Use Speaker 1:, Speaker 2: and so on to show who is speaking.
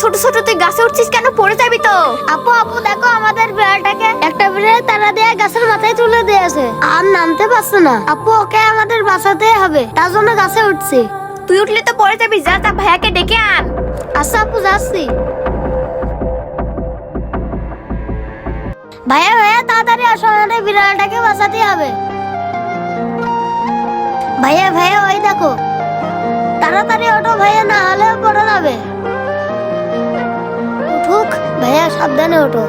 Speaker 1: ছোট ছোট, তুই গাছে উঠছিস কেন? পড়ে যাবি তো।
Speaker 2: আপু আপু দেখো, আমাদের বিড়ালটাকে একটা বিড়াল তারা দিয়ে গাছের মাথায় তুলে দিয়েছে, আর নামতে পারছে না। আপু ওকে আমাদের বাঁচাতে হবে, তার জন্য গাছে উঠছি।
Speaker 1: তুই উঠলে তো পড়ে যাবি, যা তা ভাইয়াকে ডেকে আন।
Speaker 2: আচ্ছা আপু, যাচ্ছি। ভাইয়া ভাইয়া তাড়াতাড়ি আসো, আমাদের বিড়ালটাকে বাঁচাতে হবে। ভাইয়া ভাইয়া ওই দেখো, তাড়াতাড়ি ওঠো ভাইয়া, না হলে পড়ে যাবে। উঠুক ভাইয়া, সাবধানে ওঠো।